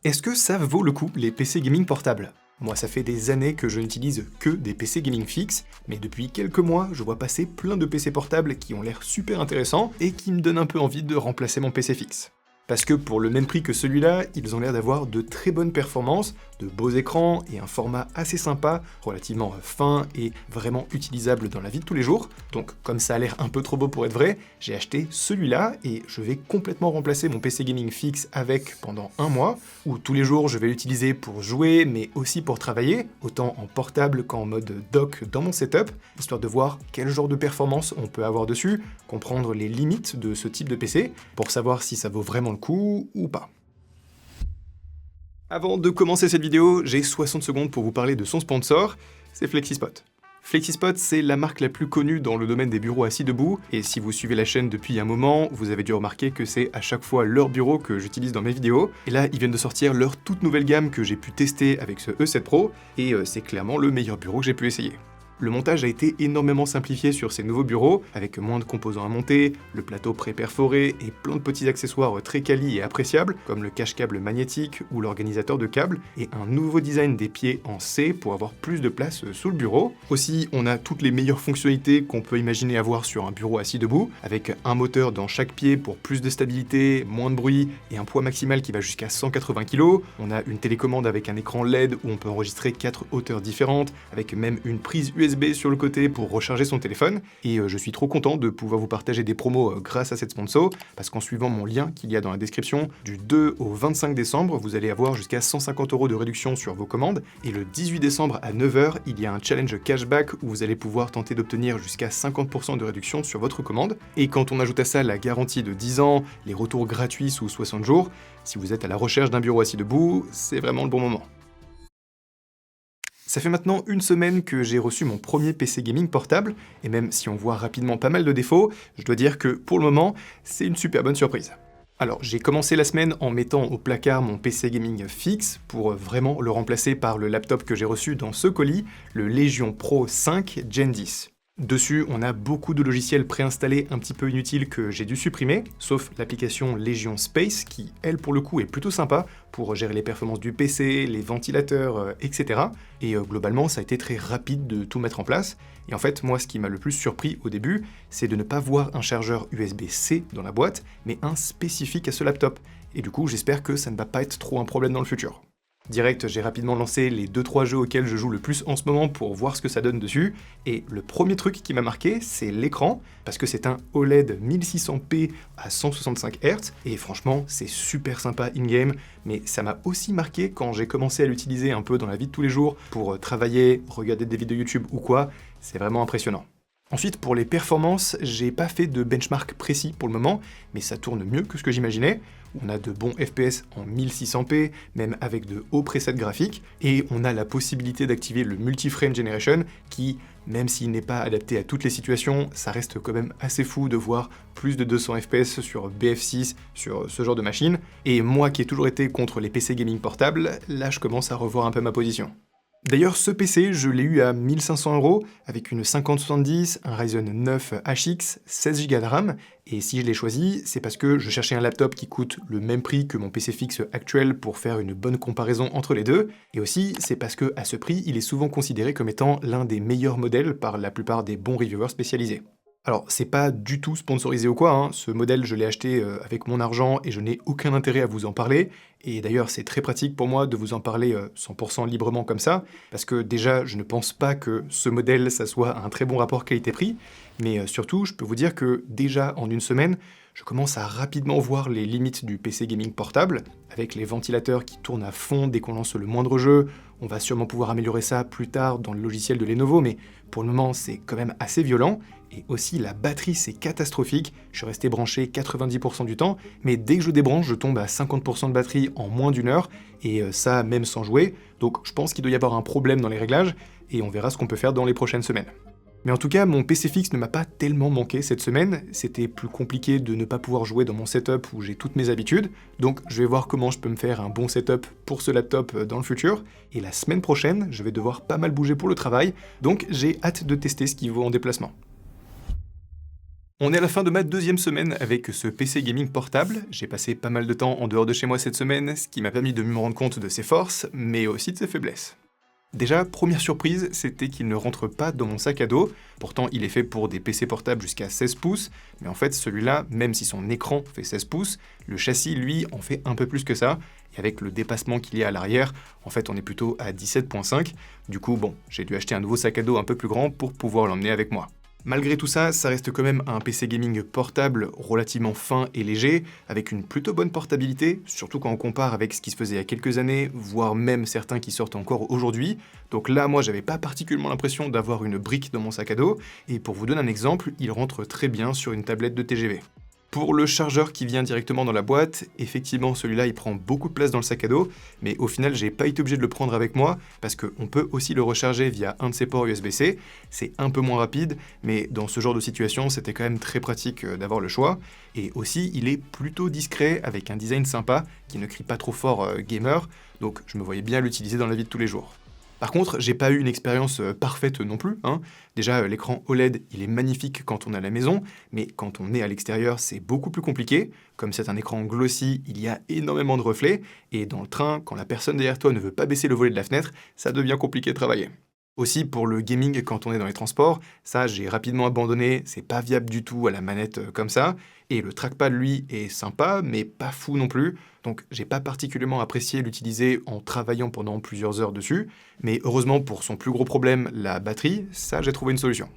Est-ce que ça vaut le coup, les PC gaming portables? Moi, ça fait des années que je n'utilise que des PC gaming fixes, mais depuis quelques mois, je vois passer plein de PC portables qui ont l'air super intéressants et qui me donnent un peu envie de remplacer mon PC fixe. Parce que pour le même prix que celui-là, ils ont l'air d'avoir de très bonnes performances, de beaux écrans et un format assez sympa, relativement fin et vraiment utilisable dans la vie de tous les jours. Donc comme ça a l'air un peu trop beau pour être vrai, j'ai acheté celui-là et je vais complètement remplacer mon PC gaming fixe avec pendant un mois, où tous les jours je vais l'utiliser pour jouer mais aussi pour travailler, autant en portable qu'en mode dock dans mon setup, histoire de voir quel genre de performance on peut avoir dessus, comprendre les limites de ce type de PC, pour savoir si ça vaut vraiment le coup ou pas. Avant de commencer cette vidéo, j'ai 60 secondes pour vous parler de son sponsor, c'est FlexiSpot. FlexiSpot, c'est la marque la plus connue dans le domaine des bureaux assis debout, et si vous suivez la chaîne depuis un moment, vous avez dû remarquer que c'est à chaque fois leur bureau que j'utilise dans mes vidéos, et là, ils viennent de sortir leur toute nouvelle gamme que j'ai pu tester avec ce E7 Pro, et c'est clairement le meilleur bureau que j'ai pu essayer. Le montage a été énormément simplifié sur ces nouveaux bureaux, avec moins de composants à monter, le plateau pré-perforé et plein de petits accessoires très quali et appréciables, comme le cache-câble magnétique ou l'organisateur de câbles, et un nouveau design des pieds en C pour avoir plus de place sous le bureau. Aussi, on a toutes les meilleures fonctionnalités qu'on peut imaginer avoir sur un bureau assis debout, avec un moteur dans chaque pied pour plus de stabilité, moins de bruit et un poids maximal qui va jusqu'à 180 kg. On a une télécommande avec un écran LED où on peut enregistrer 4 hauteurs différentes, avec même une prise USB sur le côté pour recharger son téléphone, et je suis trop content de pouvoir vous partager des promos grâce à cette sponsor, parce qu'en suivant mon lien qu'il y a dans la description, du 2 au 25 décembre, vous allez avoir jusqu'à 150 € de réduction sur vos commandes, et le 18 décembre à 9 h, il y a un challenge cashback où vous allez pouvoir tenter d'obtenir jusqu'à 50% de réduction sur votre commande, et quand on ajoute à ça la garantie de 10 ans, les retours gratuits sous 60 jours, si vous êtes à la recherche d'un bureau assis debout, c'est vraiment le bon moment. Ça fait maintenant une semaine que j'ai reçu mon premier PC gaming portable, et même si on voit rapidement pas mal de défauts, je dois dire que pour le moment, c'est une super bonne surprise. Alors j'ai commencé la semaine en mettant au placard mon PC gaming fixe pour vraiment le remplacer par le laptop que j'ai reçu dans ce colis, le Legion Pro 5 Gen 10. Dessus, on a beaucoup de logiciels préinstallés un petit peu inutiles que j'ai dû supprimer, sauf l'application Legion Space qui, elle, pour le coup, est plutôt sympa pour gérer les performances du PC, les ventilateurs, etc. Et globalement, ça a été très rapide de tout mettre en place. Et en fait, moi, ce qui m'a le plus surpris au début, c'est de ne pas voir un chargeur USB-C dans la boîte, mais un spécifique à ce laptop. Et du coup, j'espère que ça ne va pas être trop un problème dans le futur. Direct, j'ai rapidement lancé les 2-3 jeux auxquels je joue le plus en ce moment pour voir ce que ça donne dessus, et le premier truc qui m'a marqué, c'est l'écran, parce que c'est un OLED 1600p à 165 Hz, et franchement, c'est super sympa in-game, mais ça m'a aussi marqué quand j'ai commencé à l'utiliser un peu dans la vie de tous les jours, pour travailler, regarder des vidéos YouTube ou quoi, c'est vraiment impressionnant. Ensuite, pour les performances, j'ai pas fait de benchmark précis pour le moment, mais ça tourne mieux que ce que j'imaginais. On a de bons FPS en 1600p, même avec de hauts presets graphiques, et on a la possibilité d'activer le Multi-Frame Generation, qui, même s'il n'est pas adapté à toutes les situations, ça reste quand même assez fou de voir plus de 200 FPS sur BF6, sur ce genre de machine. Et moi qui ai toujours été contre les PC gaming portables, là je commence à revoir un peu ma position. D'ailleurs, ce PC, je l'ai eu à 1500 € avec une 5070, un Ryzen 9 HX, 16 Go de RAM, et si je l'ai choisi, c'est parce que je cherchais un laptop qui coûte le même prix que mon PC fixe actuel pour faire une bonne comparaison entre les deux, et aussi c'est parce que à ce prix, il est souvent considéré comme étant l'un des meilleurs modèles par la plupart des bons reviewers spécialisés. Alors, c'est pas du tout sponsorisé ou quoi, hein. Ce modèle je l'ai acheté avec mon argent et je n'ai aucun intérêt à vous en parler, et d'ailleurs c'est très pratique pour moi de vous en parler 100% librement comme ça, parce que déjà je ne pense pas que ce modèle ça soit un très bon rapport qualité-prix, mais surtout je peux vous dire que déjà en une semaine, je commence à rapidement voir les limites du PC gaming portable, avec les ventilateurs qui tournent à fond dès qu'on lance le moindre jeu. On va sûrement pouvoir améliorer ça plus tard dans le logiciel de Lenovo, mais pour le moment c'est quand même assez violent. Et aussi la batterie c'est catastrophique, je suis resté branché 90% du temps, mais dès que je débranche je tombe à 50% de batterie en moins d'une heure, et ça même sans jouer, donc je pense qu'il doit y avoir un problème dans les réglages, et on verra ce qu'on peut faire dans les prochaines semaines. Mais en tout cas, mon PC fixe ne m'a pas tellement manqué cette semaine, c'était plus compliqué de ne pas pouvoir jouer dans mon setup où j'ai toutes mes habitudes, donc je vais voir comment je peux me faire un bon setup pour ce laptop dans le futur, et la semaine prochaine, je vais devoir pas mal bouger pour le travail, donc j'ai hâte de tester ce qui vaut en déplacement. On est à la fin de ma deuxième semaine avec ce PC gaming portable. J'ai passé pas mal de temps en dehors de chez moi cette semaine, ce qui m'a permis de me rendre compte de ses forces, mais aussi de ses faiblesses. Déjà, première surprise, c'était qu'il ne rentre pas dans mon sac à dos. Pourtant, il est fait pour des PC portables jusqu'à 16 pouces, mais en fait, celui-là, même si son écran fait 16 pouces, le châssis, lui, en fait un peu plus que ça. Et avec le dépassement qu'il y a à l'arrière, en fait, on est plutôt à 17,5. Du coup, bon, j'ai dû acheter un nouveau sac à dos un peu plus grand pour pouvoir l'emmener avec moi. Malgré tout ça, ça reste quand même un PC gaming portable relativement fin et léger, avec une plutôt bonne portabilité, surtout quand on compare avec ce qui se faisait il y a quelques années, voire même certains qui sortent encore aujourd'hui. Donc là, moi, j'avais pas particulièrement l'impression d'avoir une brique dans mon sac à dos, et pour vous donner un exemple, il rentre très bien sur une tablette de TGV. Pour le chargeur qui vient directement dans la boîte, effectivement celui-là il prend beaucoup de place dans le sac à dos, mais au final j'ai pas été obligé de le prendre avec moi parce qu'on peut aussi le recharger via un de ses ports USB-C. C'est un peu moins rapide, mais dans ce genre de situation c'était quand même très pratique d'avoir le choix. Et aussi il est plutôt discret avec un design sympa qui ne crie pas trop fort gamer, donc je me voyais bien l'utiliser dans la vie de tous les jours. Par contre, j'ai pas eu une expérience parfaite non plus, hein. Déjà, l'écran OLED, il est magnifique quand on est à la maison, mais quand on est à l'extérieur, c'est beaucoup plus compliqué. Comme c'est un écran glossy, il y a énormément de reflets, et dans le train, quand la personne derrière toi ne veut pas baisser le volet de la fenêtre, ça devient compliqué de travailler. Aussi pour le gaming quand on est dans les transports, ça j'ai rapidement abandonné, c'est pas viable du tout à la manette comme ça, et le trackpad lui est sympa mais pas fou non plus, donc j'ai pas particulièrement apprécié l'utiliser en travaillant pendant plusieurs heures dessus, mais heureusement pour son plus gros problème, la batterie, ça j'ai trouvé une solution.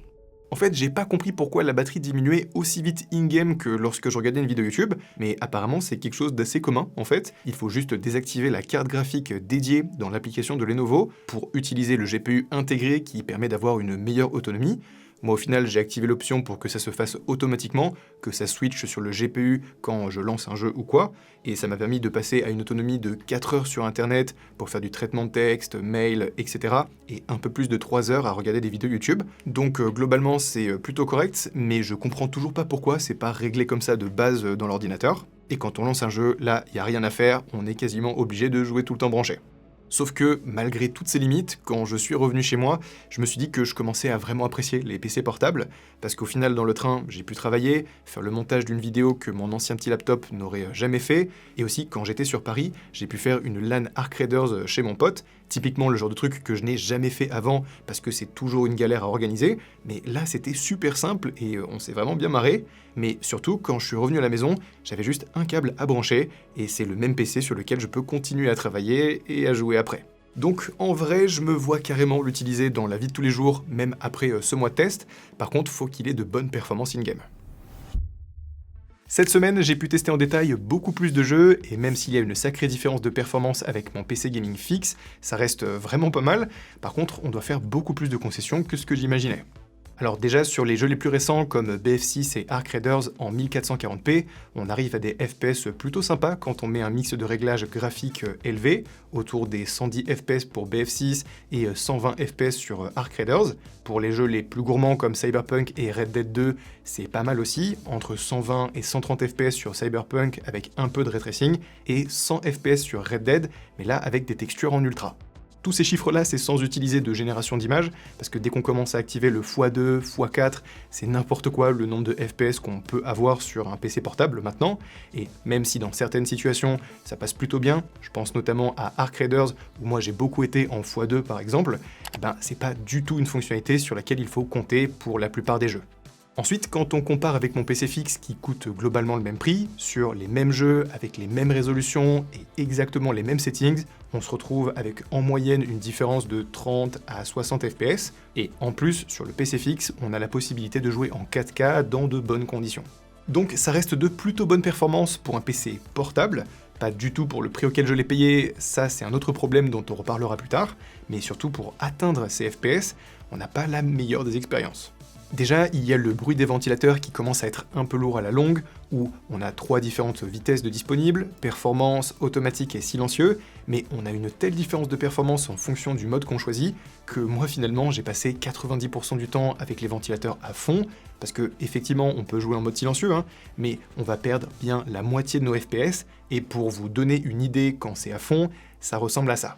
En fait, j'ai pas compris pourquoi la batterie diminuait aussi vite in-game que lorsque je regardais une vidéo YouTube, mais apparemment c'est quelque chose d'assez commun en fait. Il faut juste désactiver la carte graphique dédiée dans l'application de Lenovo pour utiliser le GPU intégré qui permet d'avoir une meilleure autonomie. Moi au final j'ai activé l'option pour que ça se fasse automatiquement, que ça switch sur le GPU quand je lance un jeu ou quoi, et ça m'a permis de passer à une autonomie de 4 heures sur internet pour faire du traitement de texte, mail, etc. et un peu plus de 3 heures à regarder des vidéos YouTube. Donc globalement c'est plutôt correct, mais je comprends toujours pas pourquoi c'est pas réglé comme ça de base dans l'ordinateur. Et quand on lance un jeu, là, y a rien à faire, on est quasiment obligé de jouer tout le temps branché. Sauf que, malgré toutes ces limites, quand je suis revenu chez moi, je me suis dit que je commençais à vraiment apprécier les PC portables, parce qu'au final, dans le train, j'ai pu travailler, faire le montage d'une vidéo que mon ancien petit laptop n'aurait jamais fait, et aussi, quand j'étais sur Paris, j'ai pu faire une LAN Arc Raiders chez mon pote, typiquement le genre de truc que je n'ai jamais fait avant, parce que c'est toujours une galère à organiser, mais là, c'était super simple, et on s'est vraiment bien marré, mais surtout, quand je suis revenu à la maison, j'avais juste un câble à brancher, et c'est le même PC sur lequel je peux continuer à travailler et à jouer après. Donc en vrai, je me vois carrément l'utiliser dans la vie de tous les jours, même après ce mois de test. Par contre, faut qu'il ait de bonnes performances in-game. Cette semaine, j'ai pu tester en détail beaucoup plus de jeux, et même s'il y a une sacrée différence de performance avec mon PC gaming fixe, ça reste vraiment pas mal. Par contre, on doit faire beaucoup plus de concessions que ce que j'imaginais. Alors déjà, sur les jeux les plus récents comme BF6 et Arc Raiders en 1440p, on arrive à des FPS plutôt sympas quand on met un mix de réglages graphiques élevé, autour des 110 FPS pour BF6 et 120 FPS sur Arc Raiders. Pour les jeux les plus gourmands comme Cyberpunk et Red Dead 2, c'est pas mal aussi, entre 120 et 130 FPS sur Cyberpunk avec un peu de ray tracing, et 100 FPS sur Red Dead, mais là avec des textures en ultra. Tous ces chiffres-là, c'est sans utiliser de génération d'images, parce que dès qu'on commence à activer le x2, x4, c'est n'importe quoi le nombre de FPS qu'on peut avoir sur un PC portable maintenant, et même si dans certaines situations, ça passe plutôt bien, je pense notamment à Arc Raiders, où moi j'ai beaucoup été en x2 par exemple, ben c'est pas du tout une fonctionnalité sur laquelle il faut compter pour la plupart des jeux. Ensuite, quand on compare avec mon PC fixe qui coûte globalement le même prix, sur les mêmes jeux, avec les mêmes résolutions et exactement les mêmes settings, on se retrouve avec en moyenne une différence de 30 à 60 FPS, et en plus, sur le PC fixe, on a la possibilité de jouer en 4K dans de bonnes conditions. Donc ça reste de plutôt bonnes performances pour un PC portable, pas du tout pour le prix auquel je l'ai payé, ça c'est un autre problème dont on reparlera plus tard, mais surtout pour atteindre ces FPS, on n'a pas la meilleure des expériences. Déjà, il y a le bruit des ventilateurs qui commence à être un peu lourd à la longue, où on a 3 différentes vitesses de disponibles, performance, automatique et silencieux, mais on a une telle différence de performance en fonction du mode qu'on choisit, que moi finalement j'ai passé 90% du temps avec les ventilateurs à fond, parce que effectivement on peut jouer en mode silencieux, hein, mais on va perdre bien la moitié de nos FPS, et pour vous donner une idée quand c'est à fond, ça ressemble à ça.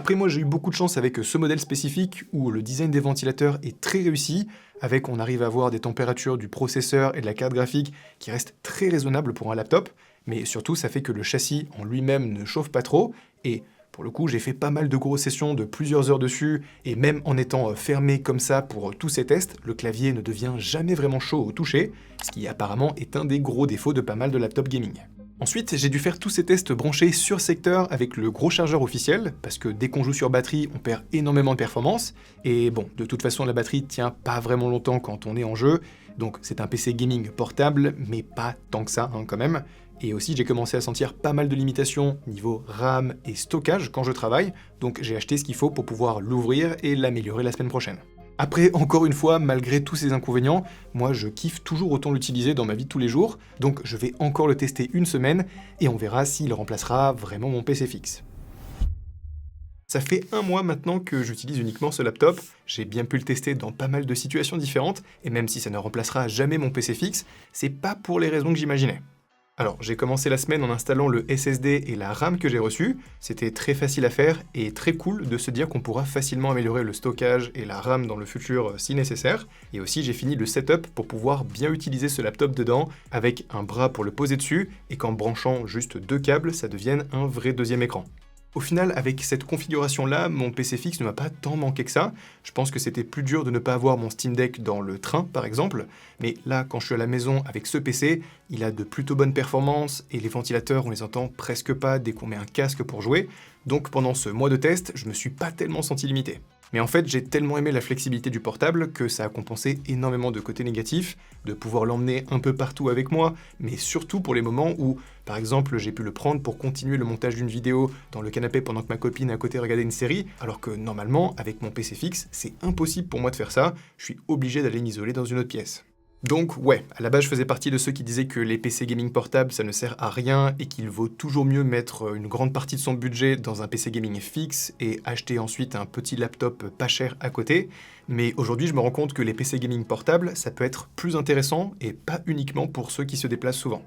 Après moi j'ai eu beaucoup de chance avec ce modèle spécifique où le design des ventilateurs est très réussi, avec on arrive à avoir des températures du processeur et de la carte graphique qui restent très raisonnables pour un laptop, mais surtout ça fait que le châssis en lui-même ne chauffe pas trop, et pour le coup j'ai fait pas mal de grosses sessions de plusieurs heures dessus, et même en étant fermé comme ça pour tous ces tests, le clavier ne devient jamais vraiment chaud au toucher, ce qui apparemment est un des gros défauts de pas mal de laptops gaming. Ensuite, j'ai dû faire tous ces tests branchés sur secteur avec le gros chargeur officiel, parce que dès qu'on joue sur batterie, on perd énormément de performance, et bon, de toute façon la batterie tient pas vraiment longtemps quand on est en jeu, donc c'est un PC gaming portable, mais pas tant que ça quand même. Et aussi j'ai commencé à sentir pas mal de limitations niveau RAM et stockage quand je travaille, donc j'ai acheté ce qu'il faut pour pouvoir l'ouvrir et l'améliorer la semaine prochaine. Après, encore une fois, malgré tous ces inconvénients, moi je kiffe toujours autant l'utiliser dans ma vie de tous les jours, donc je vais encore le tester une semaine, et on verra s'il remplacera vraiment mon PC fixe. Ça fait 1 mois maintenant que j'utilise uniquement ce laptop, j'ai bien pu le tester dans pas mal de situations différentes, et même si ça ne remplacera jamais mon PC fixe, c'est pas pour les raisons que j'imaginais. Alors, j'ai commencé la semaine en installant le SSD et la RAM que j'ai reçu. C'était très facile à faire et très cool de se dire qu'on pourra facilement améliorer le stockage et la RAM dans le futur si nécessaire. Et aussi, j'ai fini le setup pour pouvoir bien utiliser ce laptop dedans avec un bras pour le poser dessus et qu'en branchant juste 2 câbles, ça devienne un vrai deuxième écran. Au final, avec cette configuration-là, mon PC fixe ne m'a pas tant manqué que ça. Je pense que c'était plus dur de ne pas avoir mon Steam Deck dans le train, par exemple. Mais là, quand je suis à la maison avec ce PC, il a de plutôt bonnes performances et les ventilateurs, on les entend presque pas dès qu'on met un casque pour jouer. Donc pendant ce mois de test, je me suis pas tellement senti limité. Mais en fait, j'ai tellement aimé la flexibilité du portable que ça a compensé énormément de côtés négatifs, de pouvoir l'emmener un peu partout avec moi, mais surtout pour les moments où, par exemple, j'ai pu le prendre pour continuer le montage d'une vidéo dans le canapé pendant que ma copine à côté regardait une série, alors que normalement, avec mon PC fixe, c'est impossible pour moi de faire ça, je suis obligé d'aller m'isoler dans une autre pièce. Donc ouais, à la base je faisais partie de ceux qui disaient que les PC gaming portables ça ne sert à rien et qu'il vaut toujours mieux mettre une grande partie de son budget dans un PC gaming fixe et acheter ensuite un petit laptop pas cher à côté, mais aujourd'hui je me rends compte que les PC gaming portables ça peut être plus intéressant et pas uniquement pour ceux qui se déplacent souvent.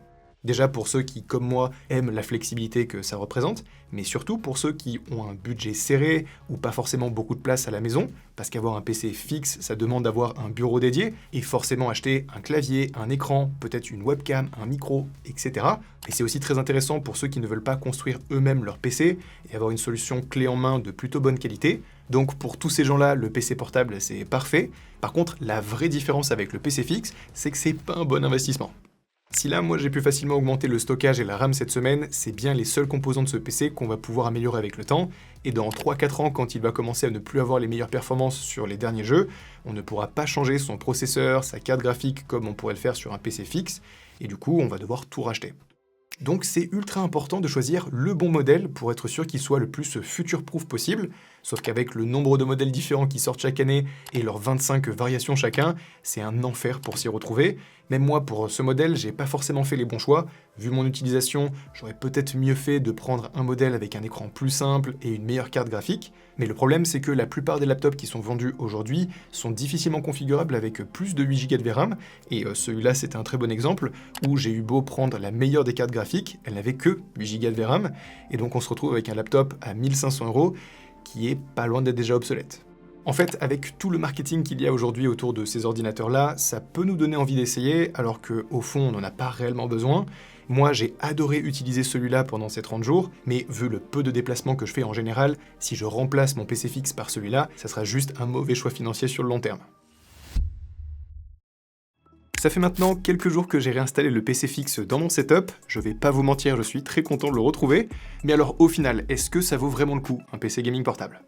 Déjà pour ceux qui, comme moi, aiment la flexibilité que ça représente, mais surtout pour ceux qui ont un budget serré ou pas forcément beaucoup de place à la maison, parce qu'avoir un PC fixe, ça demande d'avoir un bureau dédié, et forcément acheter un clavier, un écran, peut-être une webcam, un micro, etc. Et c'est aussi très intéressant pour ceux qui ne veulent pas construire eux-mêmes leur PC et avoir une solution clé en main de plutôt bonne qualité. Donc pour tous ces gens-là, le PC portable, c'est parfait. Par contre, la vraie différence avec le PC fixe, c'est que c'est pas un bon investissement. Si là, moi j'ai pu facilement augmenter le stockage et la RAM cette semaine, c'est bien les seuls composants de ce PC qu'on va pouvoir améliorer avec le temps, et dans 3-4 ans, quand il va commencer à ne plus avoir les meilleures performances sur les derniers jeux, on ne pourra pas changer son processeur, sa carte graphique comme on pourrait le faire sur un PC fixe, et du coup on va devoir tout racheter. Donc c'est ultra important de choisir le bon modèle pour être sûr qu'il soit le plus future-proof possible, sauf qu'avec le nombre de modèles différents qui sortent chaque année et leurs 25 variations chacun, c'est un enfer pour s'y retrouver. Même moi, pour ce modèle, j'ai pas forcément fait les bons choix. Vu mon utilisation, j'aurais peut-être mieux fait de prendre un modèle avec un écran plus simple et une meilleure carte graphique. Mais le problème, c'est que la plupart des laptops qui sont vendus aujourd'hui sont difficilement configurables avec plus de 8 Go de VRAM, et celui-là, c'était un très bon exemple, où j'ai eu beau prendre la meilleure des cartes graphiques, elle n'avait que 8 Go de VRAM, et donc on se retrouve avec un laptop à 1500 € qui est pas loin d'être déjà obsolète. En fait, avec tout le marketing qu'il y a aujourd'hui autour de ces ordinateurs-là, ça peut nous donner envie d'essayer, alors qu'au fond, on n'en a pas réellement besoin. Moi, j'ai adoré utiliser celui-là pendant ces 30 jours, mais vu le peu de déplacements que je fais en général, si je remplace mon PC fixe par celui-là, ça sera juste un mauvais choix financier sur le long terme. Ça fait maintenant quelques jours que j'ai réinstallé le PC fixe dans mon setup, je vais pas vous mentir, je suis très content de le retrouver, mais alors au final, est-ce que ça vaut vraiment le coup, un PC gaming portable ?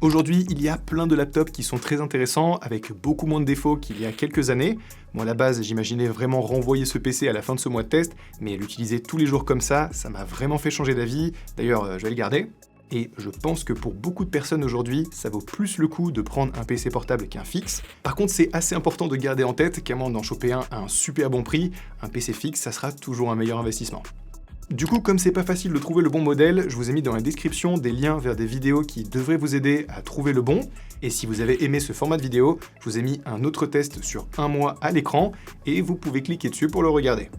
Aujourd'hui, il y a plein de laptops qui sont très intéressants, avec beaucoup moins de défauts qu'il y a quelques années. Moi, à la base, j'imaginais vraiment renvoyer ce PC à la fin de ce mois de test, mais l'utiliser tous les jours comme ça m'a vraiment fait changer d'avis. D'ailleurs, je vais le garder. Et je pense que pour beaucoup de personnes aujourd'hui, ça vaut plus le coup de prendre un PC portable qu'un fixe. Par contre, c'est assez important de garder en tête qu'à moins d'en choper un à un super bon prix, un PC fixe, ça sera toujours un meilleur investissement. Du coup, comme c'est pas facile de trouver le bon modèle, je vous ai mis dans la description des liens vers des vidéos qui devraient vous aider à trouver le bon. Et si vous avez aimé ce format de vidéo, je vous ai mis un autre test sur 1 mois à l'écran et vous pouvez cliquer dessus pour le regarder.